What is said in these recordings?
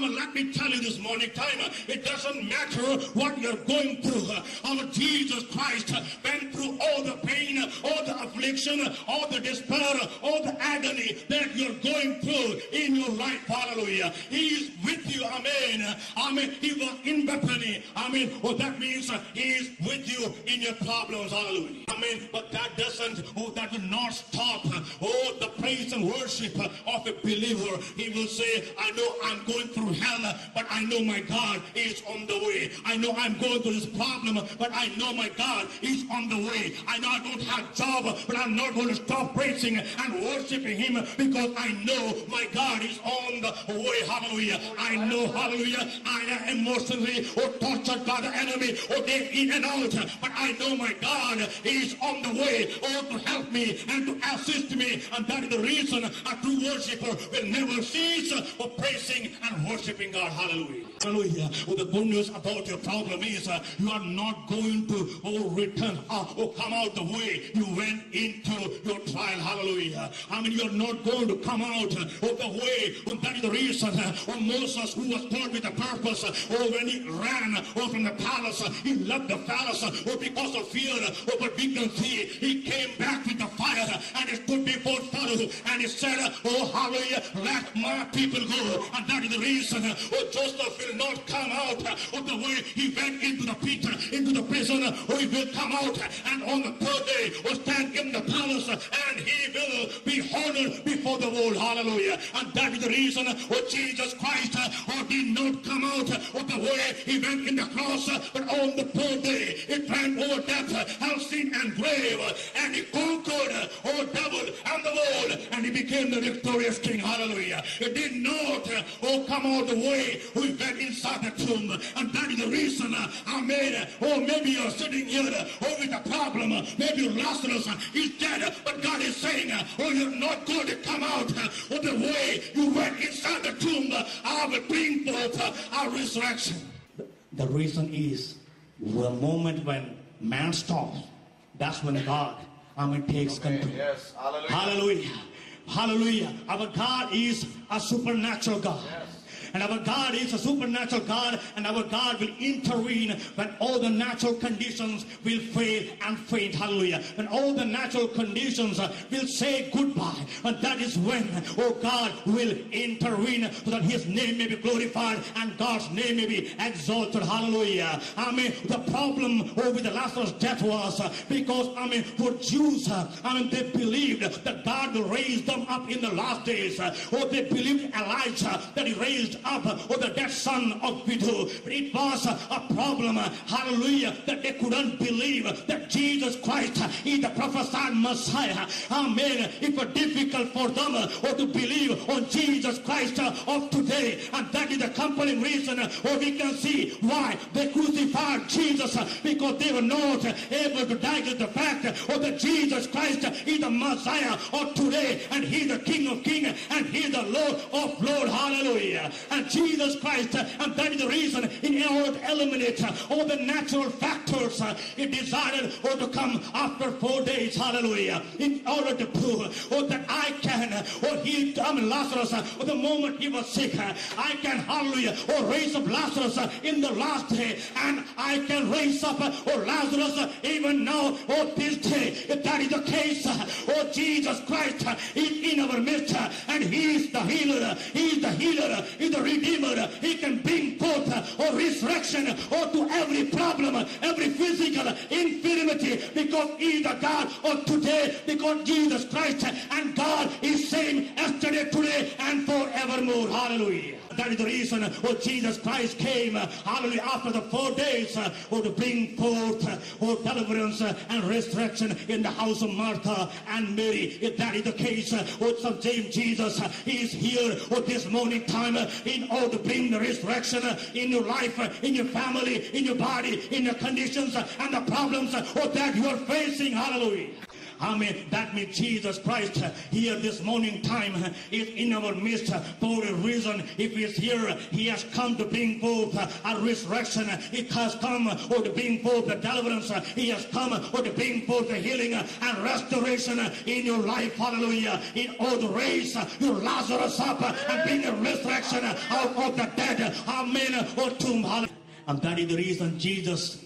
Let me tell you this morning time, it doesn't matter what you're going through. Our Jesus Christ went through all the pain, all the affliction, all the despair, all the agony that you're going through in your life. Hallelujah. He is with you. Amen. Amen. He was in Bethany. Amen. Well, that means he is with you in your problems. Hallelujah. Amen. But that that will not stop the praise and worship of a believer. He will say, I know I'm going through hell, but I know my God is on the way. I know I'm going through this problem, but I know my God is on the way. I know I don't have a job, but I'm not going to stop praising and worshiping him because I know my God is on the way. Hallelujah. I know, hallelujah, I am emotionally tortured by the enemy day in and out, but I know my God is on the way to help me and to assist me, and that is the reason a true worshiper will never cease of praising and worshiping God. Hallelujah. Hallelujah. Well, the good news about your problem is you are not going to return or come out the way you went into your trial. Hallelujah. I mean, you're not going to come out of the way. That is the reason Moses, who was called with a purpose, when he ran from the palace, he left the palace because of fear. But we can see he came back with the fire and he stood before Pharaoh and he said, oh, hallelujah, let my people go. And that is the reason Joseph will not come out of the way he went into the pit, into the prison. He will come out and on the third day will stand in the palace and he will be honored before the world. Hallelujah. And that is the reason Jesus Christ did not come out of the way he went in the cross, but on the third day he triumphed over death, hell, sin, and grave, and he conquered devil and the world, and he became the victorious king. Hallelujah. He did not come out the way we went inside the tomb, and that is the reason, amen. Maybe you're sitting here with a problem, maybe Lazarus is dead, but God is saying, you're not going to come out of the way you went inside the tomb. I will bring forth our resurrection. The reason is the moment when man stops, that's when God, takes control. Yes. Hallelujah. Hallelujah. Hallelujah. Our God is a supernatural God. Yes. And our God is a supernatural God, and our God will intervene when all the natural conditions will fail and faint. Hallelujah. When all the natural conditions will say goodbye. And that is when, God will intervene so that his name may be glorified and God's name may be exalted. Hallelujah. The problem with the Lazarus' death was because, for Jews, they believed that God will raise them up in the last days. They believed Elijah that he raised up the dead son of widow. But it was a problem, hallelujah, that they couldn't believe that Jesus Christ is the prophesied Messiah. Amen. It was difficult for them to believe on Jesus Christ of today, and that is the compelling reason we can see why they crucified Jesus, because they were not able to digest the fact that Jesus Christ is the Messiah of today, and he is the King of Kings and he is the Lord of Lords. Hallelujah. And Jesus Christ, and that is the reason, in order to eliminate all the natural factors, he decided to come after 4 days. Hallelujah. In order to prove that I can heal Lazarus the moment he was sick. I can, hallelujah, raise up Lazarus in the last day, and I can raise up Lazarus even now this day. If that is the case, Jesus Christ is in our midst, and he is the healer. He is the healer. He is the Redeemer. He can bring forth resurrection to every problem, every physical infirmity, because he is the God of today, because Jesus Christ and God is same yesterday, today, and forevermore. Hallelujah. That is the reason Jesus Christ came, hallelujah, after the 4 days to bring forth deliverance and resurrection in the house of Martha and Mary. If that is the case, some same Jesus is here this morning time in order to bring the resurrection in your life, in your family, in your body, in your conditions and the problems that you are facing. Hallelujah. Amen. That means Jesus Christ here this morning time is in our midst for a reason. If he is here, he has come to bring forth a resurrection. He has come to bring forth the deliverance. He has come to bring forth the healing and restoration in your life. Hallelujah. In all the raise your Lazarus up and bring a resurrection out of the dead. Amen. Or tomb. And that is the reason Jesus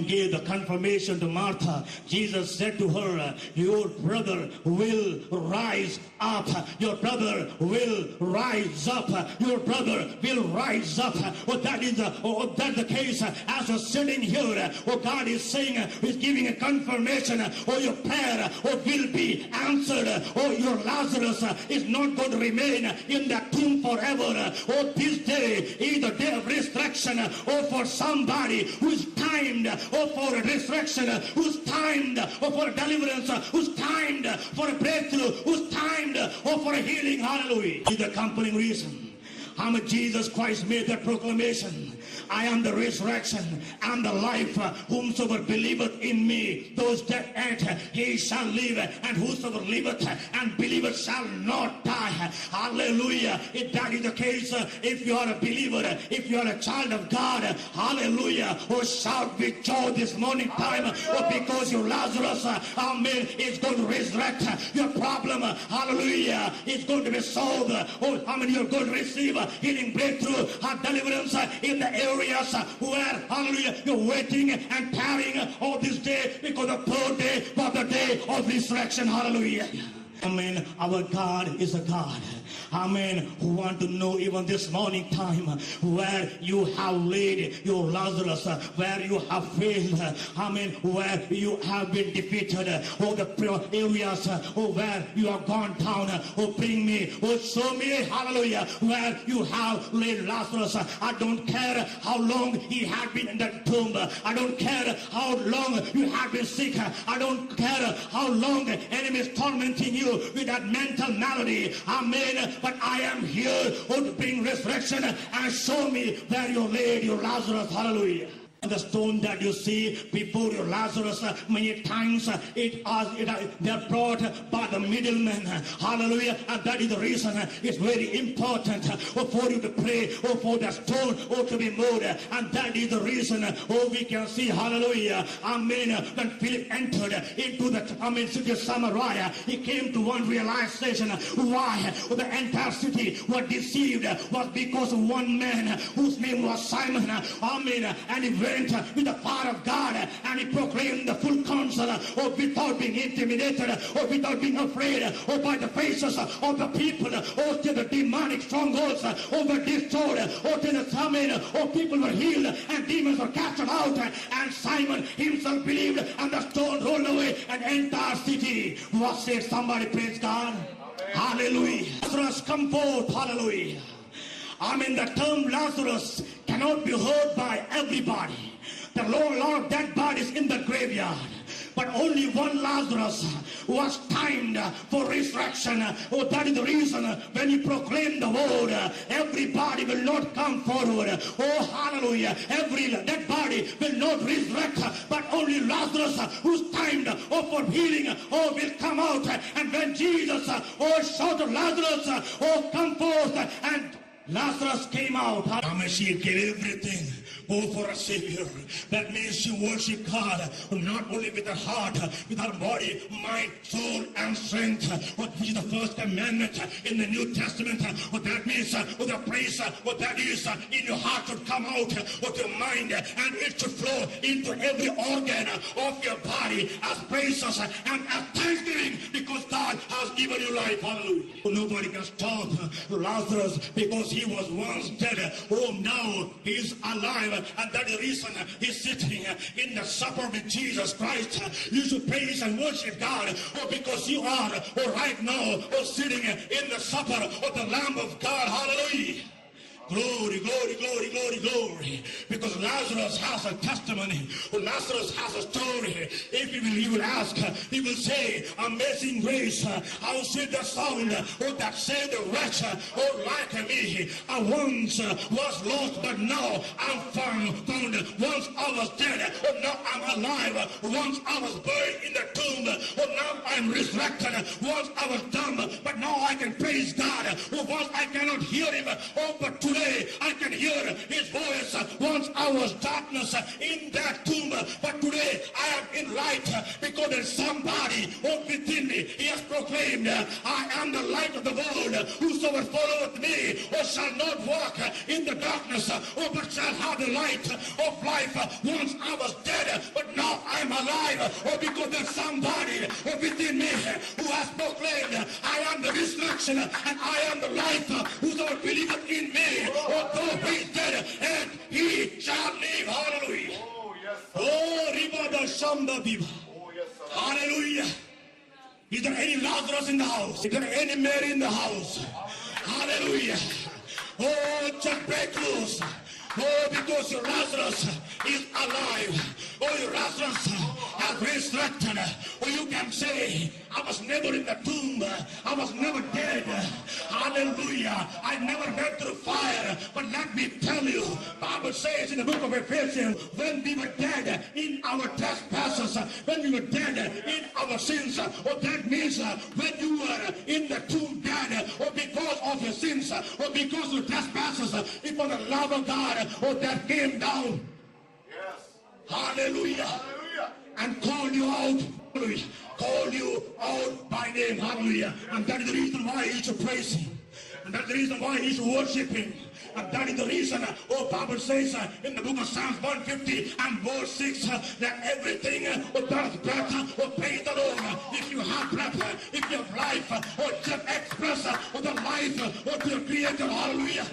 gave the confirmation to Martha. Jesus said to her, your brother will rise up. Your brother will rise up. Your brother will rise up. That is that's the case as you're sitting here. God is saying, He's giving a confirmation. Your prayer will be answered. Your Lazarus is not going to remain in that tomb forever. This day is the day of resurrection. For somebody who is timed for a resurrection, who's timed for a deliverance, who's timed for a breakthrough, who's timed for a healing. Hallelujah. Is the compelling reason. Jesus Christ made that proclamation. I am the resurrection and the life. Whomsoever believeth in me, those that ate, he shall live, and whosoever liveth and believeth shall not die. Hallelujah. If that is the case, if you are a believer, if you are a child of God, hallelujah, shout with joy this morning time, because your Lazarus, amen, is going to resurrect. Your problem, hallelujah, is going to be solved. You're going to receive healing, breakthrough, deliverance in the areas where, hallelujah, you're waiting and tarrying all this day, because the third day was the day of resurrection. Hallelujah. Amen. Our God is a God, amen, who want to know even this morning time where you have laid your Lazarus, where you have failed, amen, where you have been defeated, the areas where you have gone down, bring me, show me, hallelujah, where you have laid Lazarus. I don't care how long he had been in that tomb. I don't care how long you have been sick. I don't care how long the enemy is tormenting you with that mental malady. Amen. But I am here to bring resurrection and show me where you laid your Lazarus. Hallelujah. The stone that you see before your Lazarus, many times they are brought by the middlemen. Hallelujah. And that is the reason it's very important for you to pray for the stone to be moved. And that is the reason we can see, hallelujah, amen, when Philip entered into the city of Samaria, he came to one realization why the entire city was deceived was because of one man whose name was Simon. Amen. And he went with the power of God and he proclaimed the full counsel without being intimidated or without being afraid by the faces of the people till the demonic strongholds were destroyed till the famine people were healed and demons were cast out, and Simon himself believed and the stone rolled away and the entire city was saved. Somebody praise God. Amen. Hallelujah. Lazarus, come forth. Hallelujah. Amen. The term Lazarus cannot be heard by everybody. The lot of dead bodies in the graveyard. But only one Lazarus was timed for resurrection. That is the reason when you proclaim the word, everybody will not come forward. Hallelujah. Every dead body will not resurrect, but only Lazarus, who's timed for healing, will come out. And when Jesus shouted, Lazarus, come forth, and Lazarus came out. She gave everything for a Savior. That means she worshiped God not only with her heart, with her body, mind, soul, and strength, which is the first commandment in the New Testament. That means the praise that is in your heart should come out of your mind, and it should flow into every organ of your body as praises and as thanksgiving, because God has given you life. Hallelujah. Nobody can stop Lazarus because he was once dead. Now he is alive. And that is the reason he's sitting in the supper with Jesus Christ. You should praise and worship God because you are right now sitting in the supper of the Lamb of God. Hallelujah. Glory, glory. glory, glory, glory, glory. Because Lazarus has a testimony. Lazarus has a story. If he will ask, he will say, amazing grace, how sweet the sound, that saved the wretch, like me. I once was lost, but now I'm found. Once I was dead, now I'm alive. Once I was buried in the tomb, now I'm resurrected. Once I was dumb, but now I can praise God. Once I cannot hear him, but today I can hear his voice. Once I was darkness in that tomb, but today I am in light, because there's somebody within me. He has proclaimed, I am the light of the world. Whosoever followeth me shall not walk in the darkness, but shall have the light of life. Once I was dead, but now I'm alive, because there's somebody within me who has proclaimed, I am the resurrection and I am the life. Whosoever believeth in me, though he is dead, and he shall live. Hallelujah. Oh, Ribada Shamba Biba. Hallelujah. Is there any Lazarus in the house? Is there any Mary in the house? Hallelujah. Oh, just break loose. Oh, because your Lazarus is alive. Oh, your Lazarus has resurrected. Oh, you can say, I was never in the tomb. I was never dead. Hallelujah. I never went through fire. But let me tell you, Bible says in the book of Ephesians, when we were dead in our trespasses, when we were dead in our sins, that means when you were in the tomb dead, because of your sins, because of your trespasses, it was the love of God that came down. Yes. Hallelujah. Hallelujah. And called you out. Hallelujah. Called you out by name. Hallelujah. And that is the reason why you should praise him. And that's the reason why you should worship him. And that is the reason, Bible says in the book of Psalms 150 and verse 6, that everything that is breath, praise the Lord. If you have breath, if you have life, just express the life of your Creator. Hallelujah.